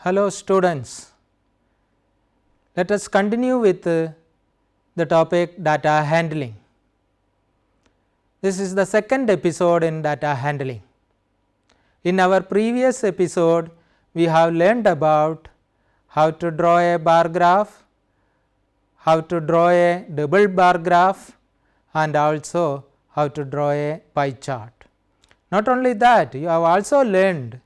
Hello students, let us continue with the topic data handling. This is the second episode in data handling. In our previous episode, we have learned about how to draw a bar graph, how to draw a double bar graph, and also how to draw a pie chart. Not only that, you have also learned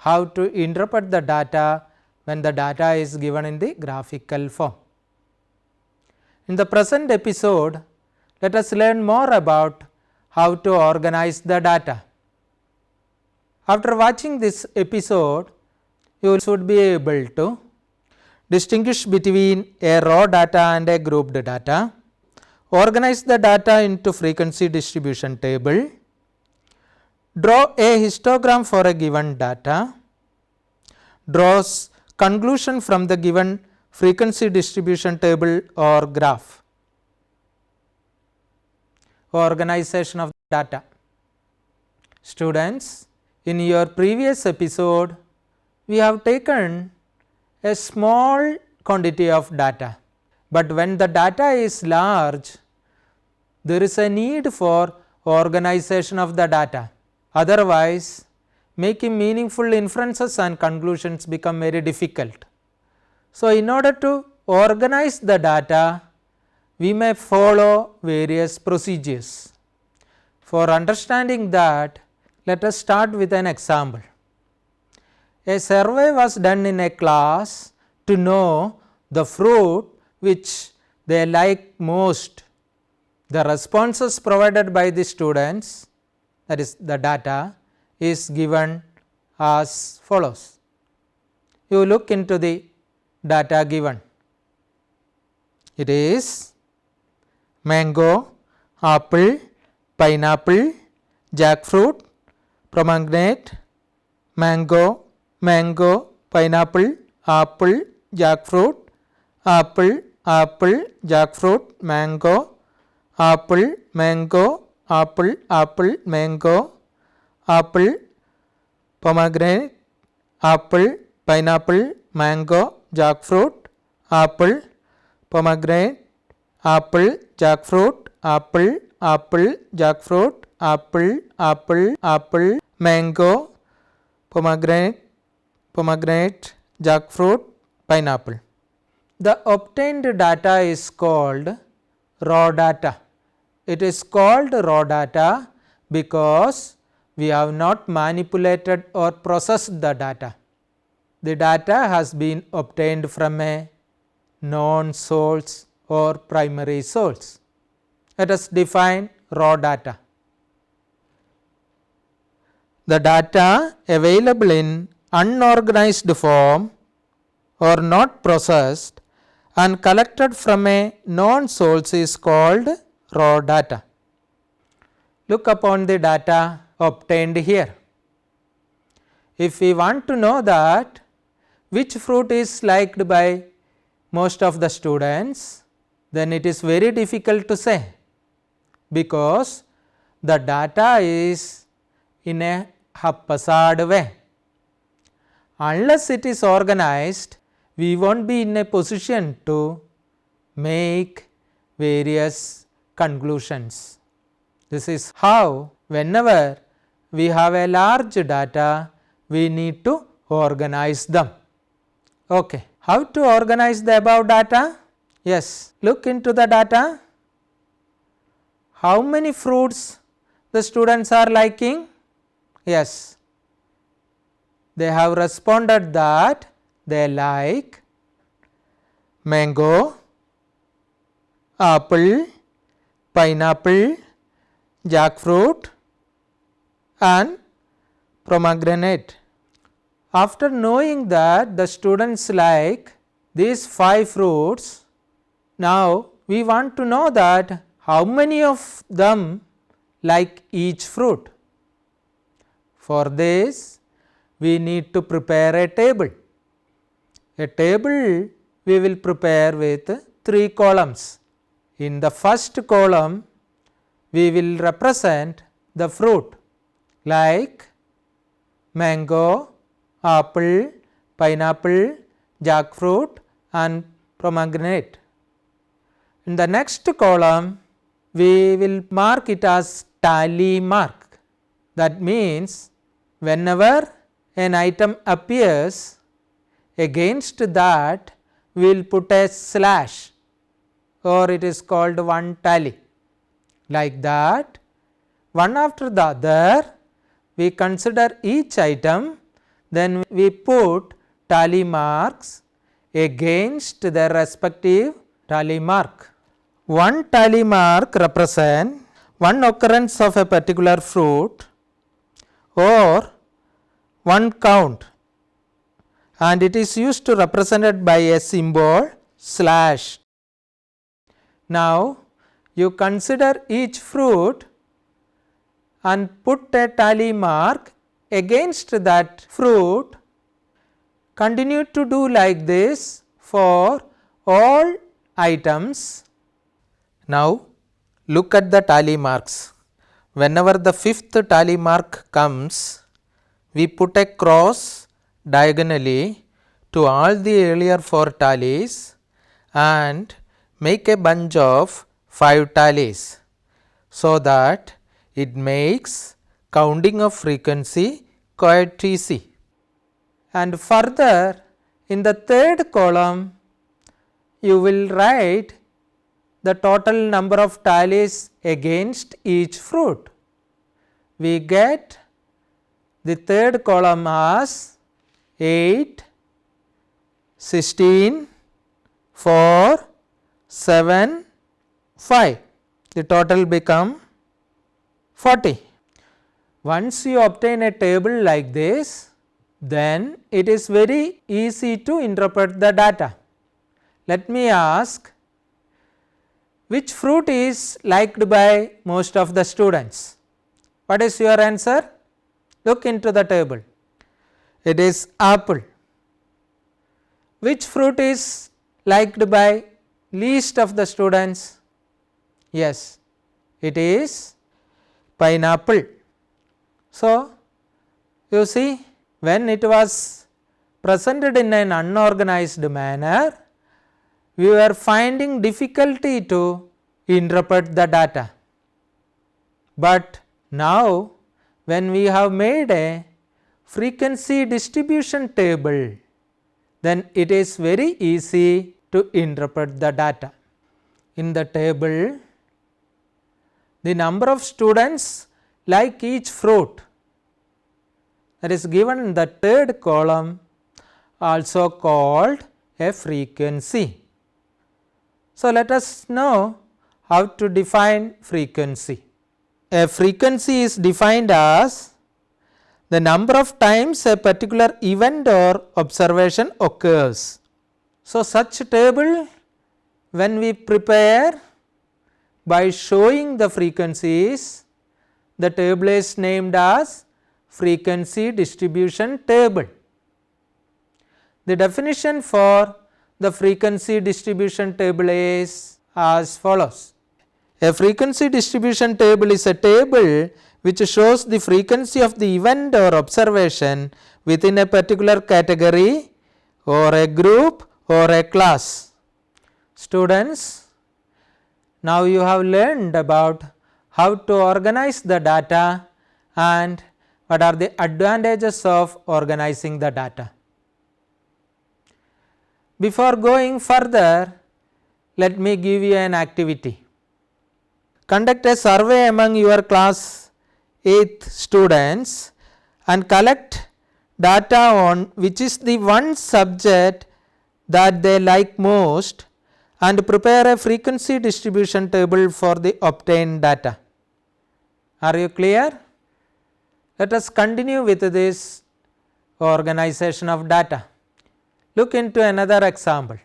how to interpret the data when the data is given in the graphical form. In the present episode, let us learn more about how to organize the data. After watching this episode, you should be able to distinguish between a raw data and a grouped data, organize the data into frequency distribution table, draw a histogram for a given data, draws conclusion from the given frequency distribution table or graph. Organization of data. Students, in your previous episode, we have taken a small quantity of data, but when the data is large, there is a need for organization of the data. Otherwise, making meaningful inferences and conclusions become very difficult. So, in order to organize the data, we may follow various procedures. For understanding that, let us start with an example. A survey was done in a class to know the fruit which they like most. The responses provided by the students, that is the data, is given as follows. You look into the data given. It is mango, apple, pineapple, jackfruit, pomegranate, mango, pineapple, apple, jackfruit, apple, jackfruit, mango, apple, apple, mango, apple, pomegranate, apple, pineapple, mango, jackfruit, apple, pomegranate, apple, jackfruit, apple, jackfruit, apple, mango, pomegranate, jackfruit, pineapple. The obtained data is called raw data. It is called raw data because we have not manipulated or processed the data. The data has been obtained from a known source or primary source. Let us define raw data. The data available in unorganized form or not processed and collected from a known source is called raw data. Look upon the data obtained here. If we want to know that which fruit is liked by most of the students, then it is very difficult to say, because the data is in a haphazard way. Unless it is organized, we will not be in a position to make various conclusions. This is how whenever we have a large data, we need to organize them. Okay. How to organize the above data? Yes, look into the data. How many fruits the students are liking? Yes, they have responded that they like mango, apple, pineapple, jackfruit and pomegranate. After knowing that the students like these 5 fruits, now we want to know that how many of them like each fruit. For this, we need to prepare a table. A table we will prepare with 3 columns. In the first column, we will represent the fruit like mango, apple, pineapple, jackfruit and pomegranate. In the next column, we will mark it as tally mark. That means whenever an item appears, against that we will put a slash, or it is called one tally. Like that, one after the other we consider each item, then we put tally marks against their respective tally mark. One tally mark represents one occurrence of a particular fruit or one count, and it is used to represent it by a symbol slash. Now, you consider each fruit and put a tally mark against that fruit. Continue to do like this for all items. Now, look at the tally marks. Whenever the fifth tally mark comes, we put a cross diagonally to all the earlier 4 tallies and make a bunch of 5 tallies, so that it makes counting of frequency quite easy. And further, in the third column, you will write the total number of tallies against each fruit. We get the third column as 8, 16, 4, 7, 5. The total become 40. Once you obtain a table like this, then it is very easy to interpret the data. Let me ask, which fruit is liked by most of the students? What is your answer? Look into the table. It is apple. Which fruit is liked by least of the students? Yes, it is pineapple. So, you see, when it was presented in an unorganized manner, we were finding difficulty to interpret the data. But now, when we have made a frequency distribution table, then it is very easy to interpret the data. In the table, the number of students like each fruit, that is given in the third column, also called a frequency. So, let us know how to define frequency. A frequency is defined as the number of times a particular event or observation occurs. So, such table when we prepare by showing the frequencies, the table is named as frequency distribution table. The definition for the frequency distribution table is as follows. A frequency distribution table is a table which shows the frequency of the event or observation within a particular category or a group or a class. Students, now you have learned about how to organize the data and what are the advantages of organizing the data. Before going further, let me give you an activity. Conduct a survey among your class 8th students and collect data on which is the one subject that they like most and prepare a frequency distribution table for the obtained data. Are you clear? Let us continue with this organization of data. Look into another example.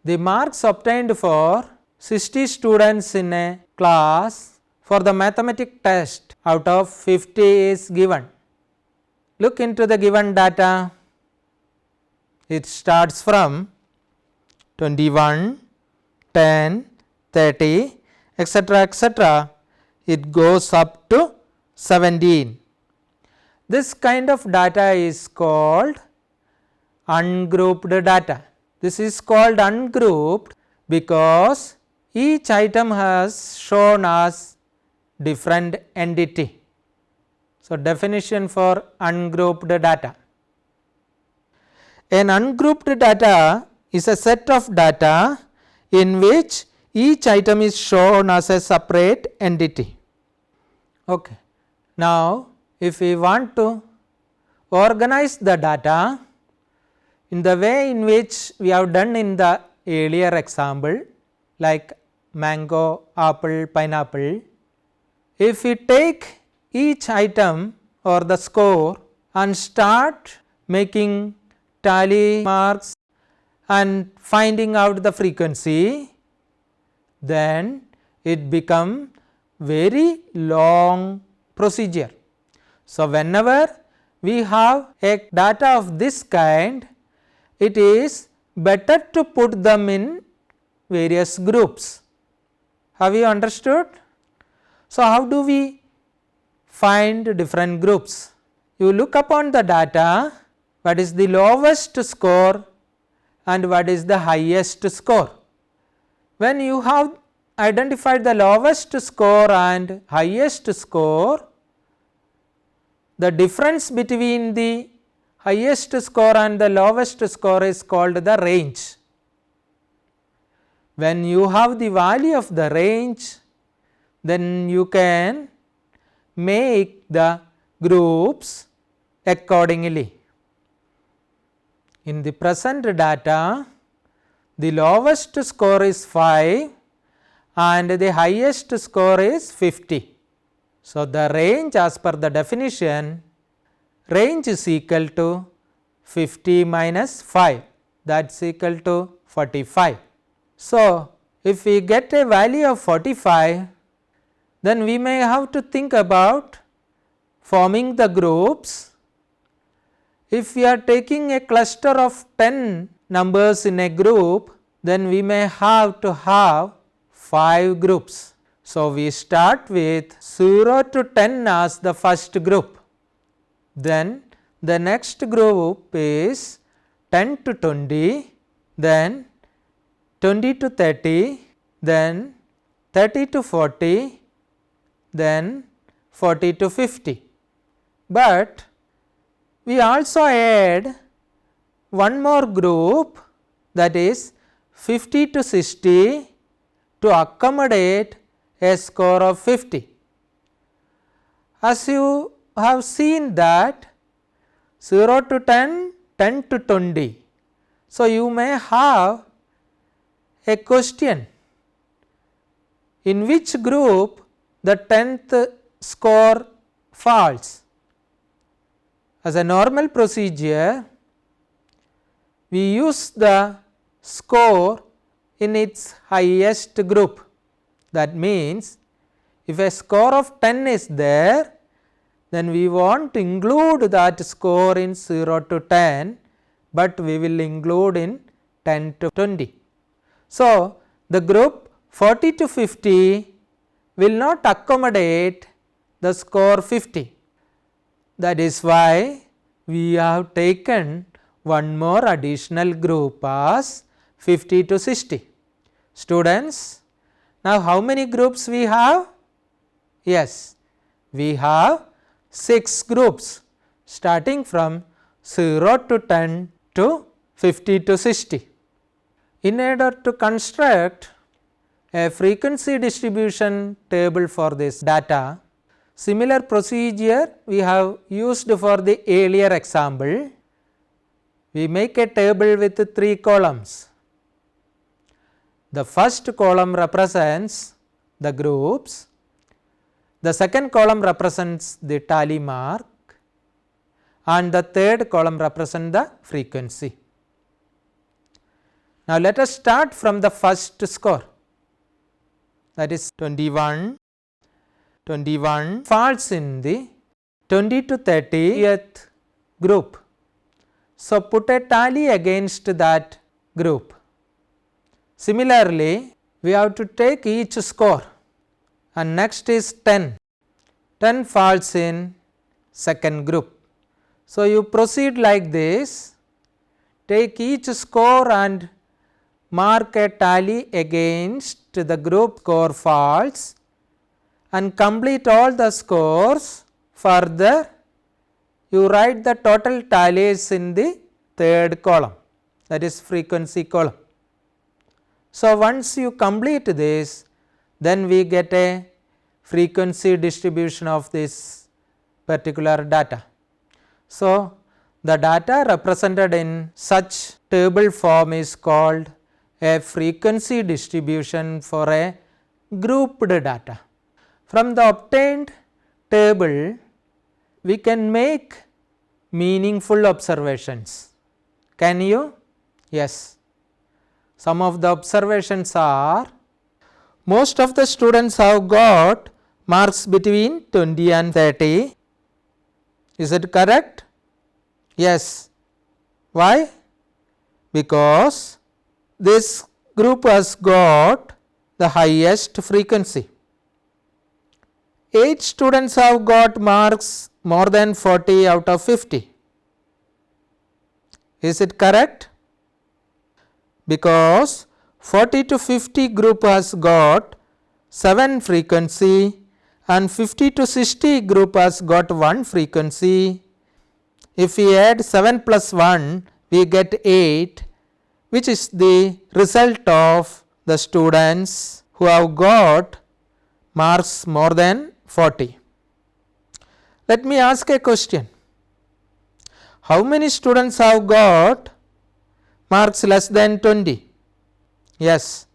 The marks obtained for 60 students in a class for the mathematics test out of 50 is given. Look into the given data. It starts from 21, 10, 30, etc., etc. It goes up to 17. This kind of data is called ungrouped data. This is called ungrouped because each item has shown as different entity. So, definition for ungrouped data. An ungrouped data is a set of data in which each item is shown as a separate entity. Okay. Now, if we want to organize the data in the way in which we have done in the earlier example, like mango, apple, pineapple, if we take each item or the score and start making tally marks and finding out the frequency, then it become very long procedure. So, whenever we have a data of this kind, it is better to put them in various groups. Have you understood? So, how do we find different groups? You look upon the data, what is the lowest score and what is the highest score. When you have identified the lowest score and highest score, the difference between the highest score and the lowest score is called the range. When you have the value of the range, then you can make the groups accordingly. In the present data, the lowest score is 5 and the highest score is 50. So, the range as per the definition, range is equal to 50 minus 5, that is equal to 45. So, if we get a value of 45, then we may have to think about forming the groups. If we are taking a cluster of 10 numbers in a group, then we may have to have 5 groups. So, we start with 0 to 10 as the first group, then the next group is 10 to 20, then 20 to 30, then 30 to 40, then 40 to 50. But we also add one more group, that is 50 to 60, to accommodate a score of 50. As you have seen that 0 to 10, 10 to 20. So, you may have a question, in which group the 10th score falls. As a normal procedure, we use the score in its highest group. That means, if a score of 10 is there, then we want to include that score in 0 to 10, but we will include in 10 to 20. So, the group 40 to 50 will not accommodate the score 50. That is why we have taken one more additional group as 50 to 60. Students, now how many groups we have? Yes, we have 6 groups starting from 0 to 10 to 50 to 60. In order to construct a frequency distribution table for this data, similar procedure we have used for the earlier example. We make a table with 3 columns. The first column represents the groups, the second column represents the tally mark, and the third column represents the frequency. Now, let us start from the first score, that is 21. 21 falls in the 20 to 30th group. So, put a tally against that group. Similarly, we have to take each score, and next is 10. 10 falls in second group. So, you proceed like this take each score and mark a tally against the group score false and complete all the scores. Further, you write the total tallies in the third column, that is frequency column. So, once you complete this, then we get a frequency distribution of this particular data. So, the data represented in such table form is called a frequency distribution for a grouped data. From the obtained table, we can make meaningful observations. Can you? Yes. Some of the observations are, most of the students have got marks between 20 and 30. Is it correct? Yes. Why? Because this group has got the highest frequency. 8 students have got marks more than 40 out of 50. Is it correct? Because 40 to 50 group has got 7 frequency and 50 to 60 group has got 1 frequency. If we add 7 plus 1, we get 8, which is the result of the students who have got marks more than 40. Let me ask a question. How many students have got marks less than 20? Yes,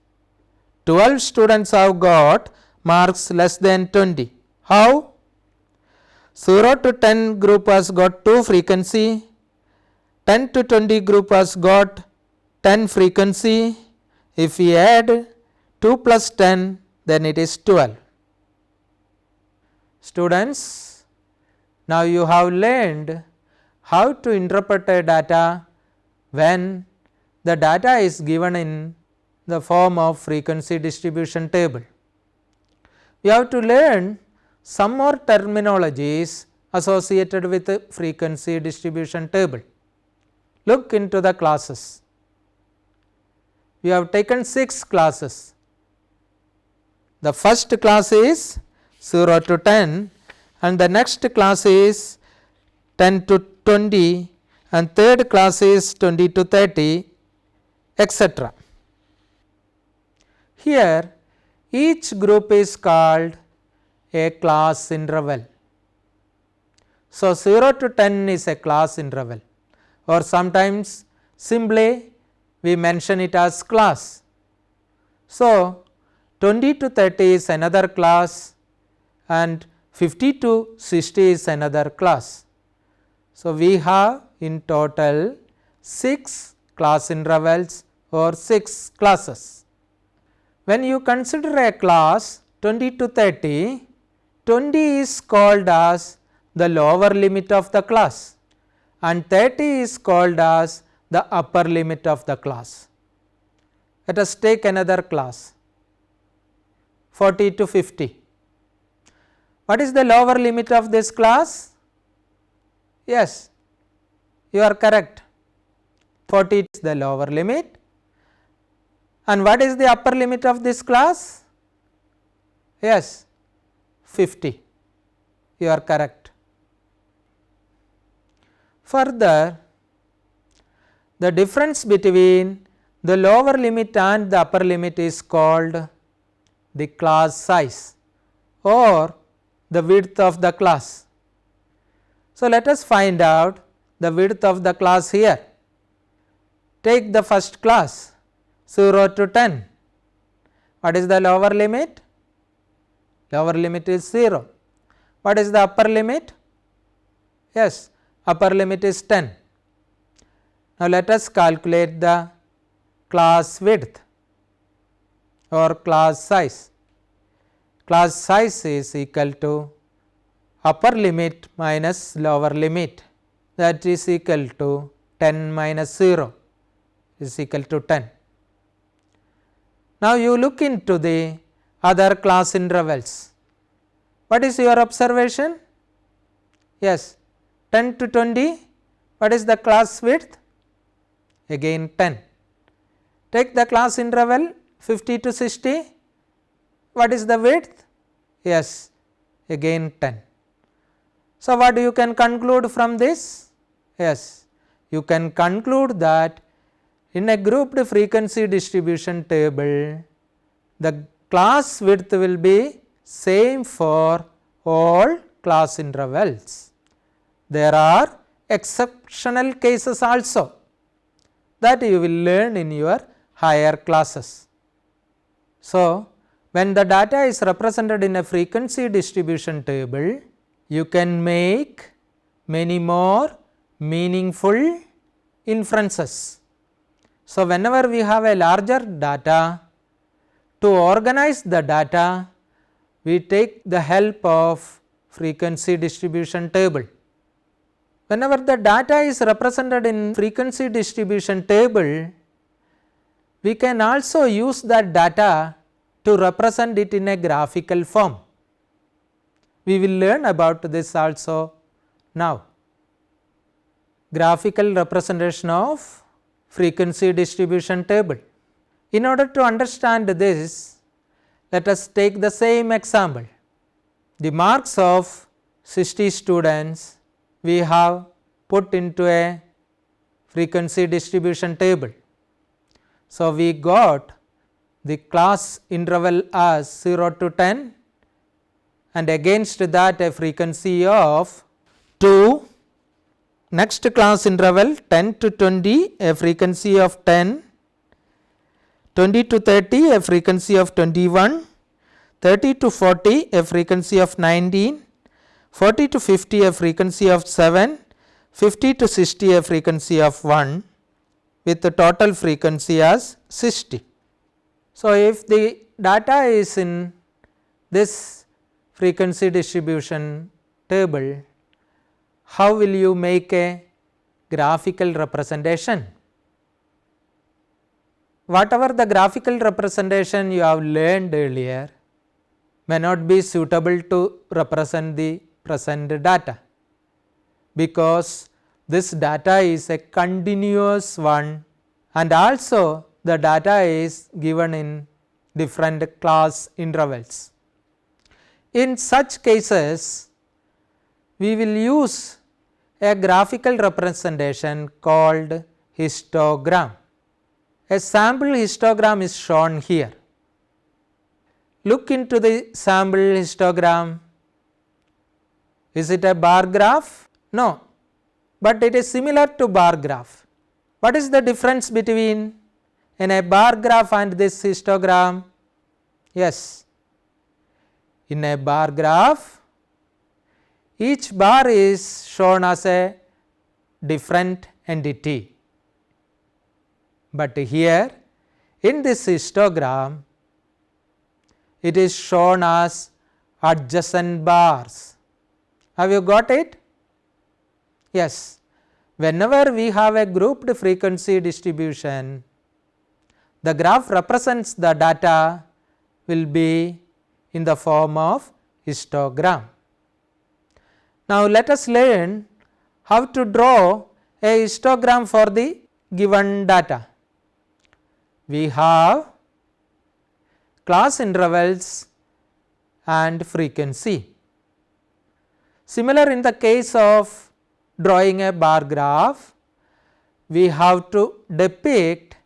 12 students have got marks less than 20. How? 0 to 10 group has got 2 frequency, 10 to 20 group has got 10 frequency. If we add 2 plus 10, then it is 12. Students, now you have learned how to interpret a data when the data is given in the form of frequency distribution table. You have to learn some more terminologies associated with the frequency distribution table. Look into the classes. We have taken 6 classes. The first class is 0 to 10 and the next class is 10 to 20 and third class is 20 to 30, etc. Here each group is called a class interval. So, 0 to 10 is a class interval, or sometimes simply we mention it as class. So, 20 to 30 is another class and 50 to 60 is another class. So, we have in total 6 class intervals or 6 classes. When you consider a class 20 to 30, 20 is called as the lower limit of the class and 30 is called as the upper limit of the class. Let us take another class 40 to 50. What is the lower limit of this class? Yes, you are correct, 40 is the lower limit. And what is the upper limit of this class? Yes, 50, you are correct. Further, the difference between the lower limit and the upper limit is called the class size or the width of the class. So, let us find out the width of the class here. Take the first class 0 to 10. What is the lower limit? Lower limit is 0. What is the upper limit? Yes, upper limit is 10. Now, let us calculate the class width or class size. Class size is equal to upper limit minus lower limit, that is equal to 10 minus 0 is equal to 10. Now, you look into the other class intervals. What is your observation? Yes, 10 to 20, what is the class width? again 10. Take the class interval 50 to 60, what is the width? Yes, again 10. So, what you can conclude from this? Yes, you can conclude that in a grouped frequency distribution table, the class width will be same for all class intervals. There are exceptional cases also that you will learn in your higher classes. So, when the data is represented in a frequency distribution table, you can make many more meaningful inferences. So, whenever we have a larger data, to organize the data, we take the help of frequency distribution table. Whenever the data is represented in frequency distribution table, we can also use that data to represent it in a graphical form. We will learn about this also now. Graphical representation of frequency distribution table. In order to understand this, let us take the same example. The marks of 60 students we have put into a frequency distribution table. So, we got the class interval as 0 to 10 and against that a frequency of 2. Next class interval 10 to 20 a frequency of 10, 20 to 30 a frequency of 21, 30 to 40 a frequency of 19, 40 to 50 a frequency of 7, 50 to 60 a frequency of 1 with the total frequency as 60. So, if the data is in this frequency distribution table, how will you make a graphical representation? Whatever the graphical representation you have learned earlier may not be suitable to represent the present data, because this data is a continuous one and also the data is given in different class intervals. In such cases, we will use a graphical representation called histogram. A sample histogram is shown here. Look into the sample histogram. Is it a bar graph? No, but it is similar to bar graph. What is the difference between in a bar graph and this histogram? Yes, in a bar graph, each bar is shown as a different entity, but here in this histogram it is shown as adjacent bars. Have you got it? Yes, whenever we have a grouped frequency distribution, the graph represents the data will be in the form of histogram. Now, let us learn how to draw a histogram for the given data. We have class intervals and frequency. Similar in the case of drawing a bar graph, we have to depict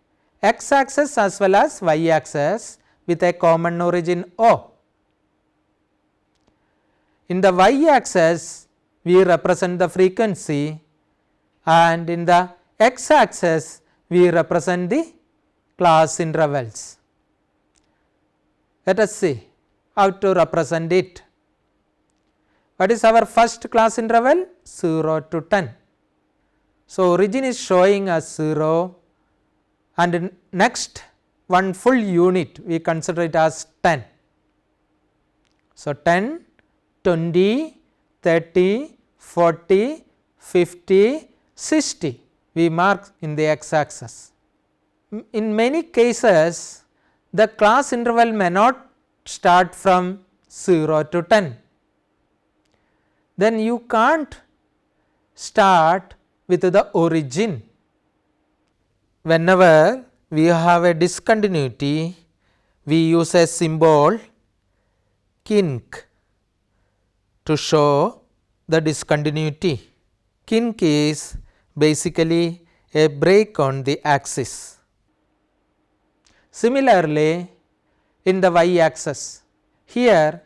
x axis as well as y axis with a common origin O. In the y axis, we represent the frequency, and in the x axis, we represent the class intervals. Let us see how to represent it. What is our first class interval? 0 to 10. So, origin is showing as 0 and next one full unit we consider it as 10. So, 10, 20, 30, 40, 50, 60 we mark in the x axis. In many cases, the class interval may not start from 0 to 10. Then you can't start with the origin. whenever we have a discontinuity, we use a symbol kink to show the discontinuity. Kink is basically a break on the axis. Similarly, in the y axis, here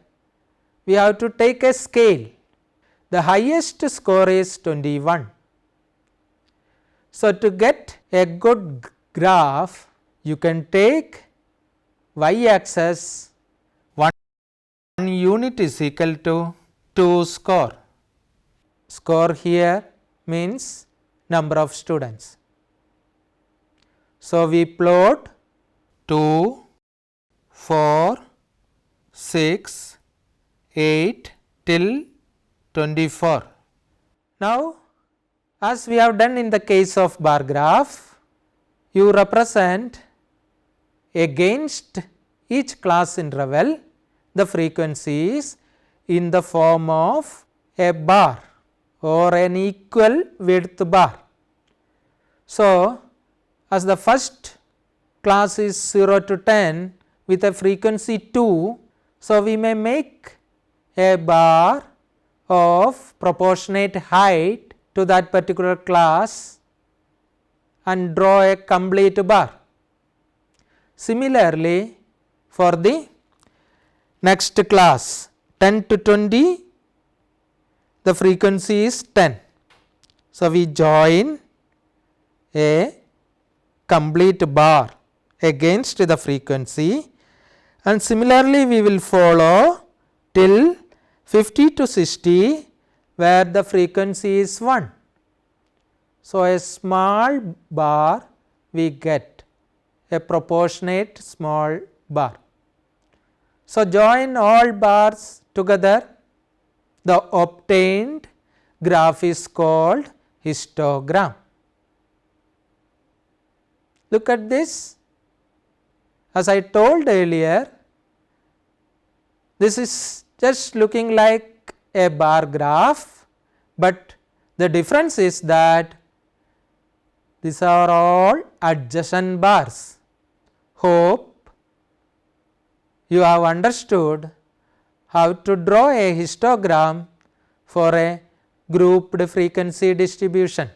we have to take a scale. The highest score is 21. So, to get a good graph, you can take y axis 1 unit is equal to 2 score. Score here means number of students. So, we plot 2, 4, 6, 8 till 24. Now, as we have done in the case of bar graph, you represent against each class interval the frequencies in the form of a bar or an equal width bar. So, as the first class is 0 to 10 with a frequency 2, so we may make a bar of proportionate height to that particular class and draw a complete bar. Similarly, for the next class 10 to 20, the frequency is 10. So, we join a complete bar against the frequency, and similarly we will follow till 50 to 60 where the frequency is 1. So, a small bar we get, a proportionate small bar. So, join all bars together, the obtained graph is called histogram. Look at this. As I told earlier, this is just looking like a bar graph, but the difference is that these are all adjacent bars. Hope you have understood how to draw a histogram for a grouped frequency distribution.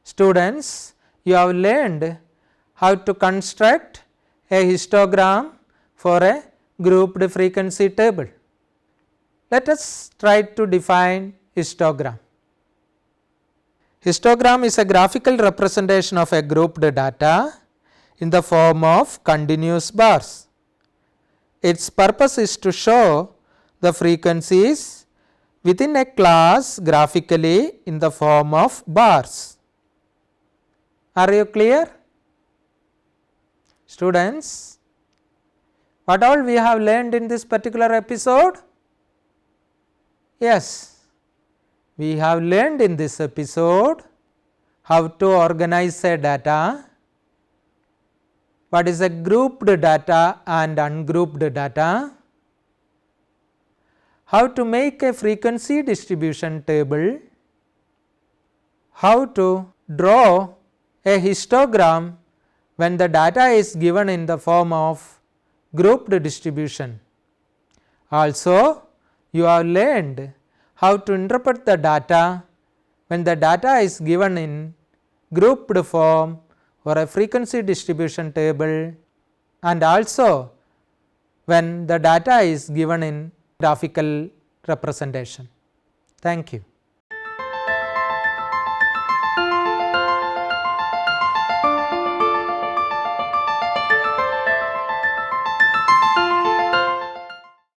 Students, you have learned how to construct a histogram for a grouped frequency table. Let us try to define histogram. Histogram is a graphical representation of a grouped data in the form of continuous bars. Its purpose is to show the frequencies within a class graphically in the form of bars. Are you clear? Students, what all we have learned in this particular episode? Yes, we have learned in this episode how to organize a data, what is a grouped data and ungrouped data, how to make a frequency distribution table, how to draw a histogram when the data is given in the form of grouped distribution. Also, you have learned how to interpret the data when the data is given in grouped form or a frequency distribution table, and also when the data is given in graphical representation. Thank you.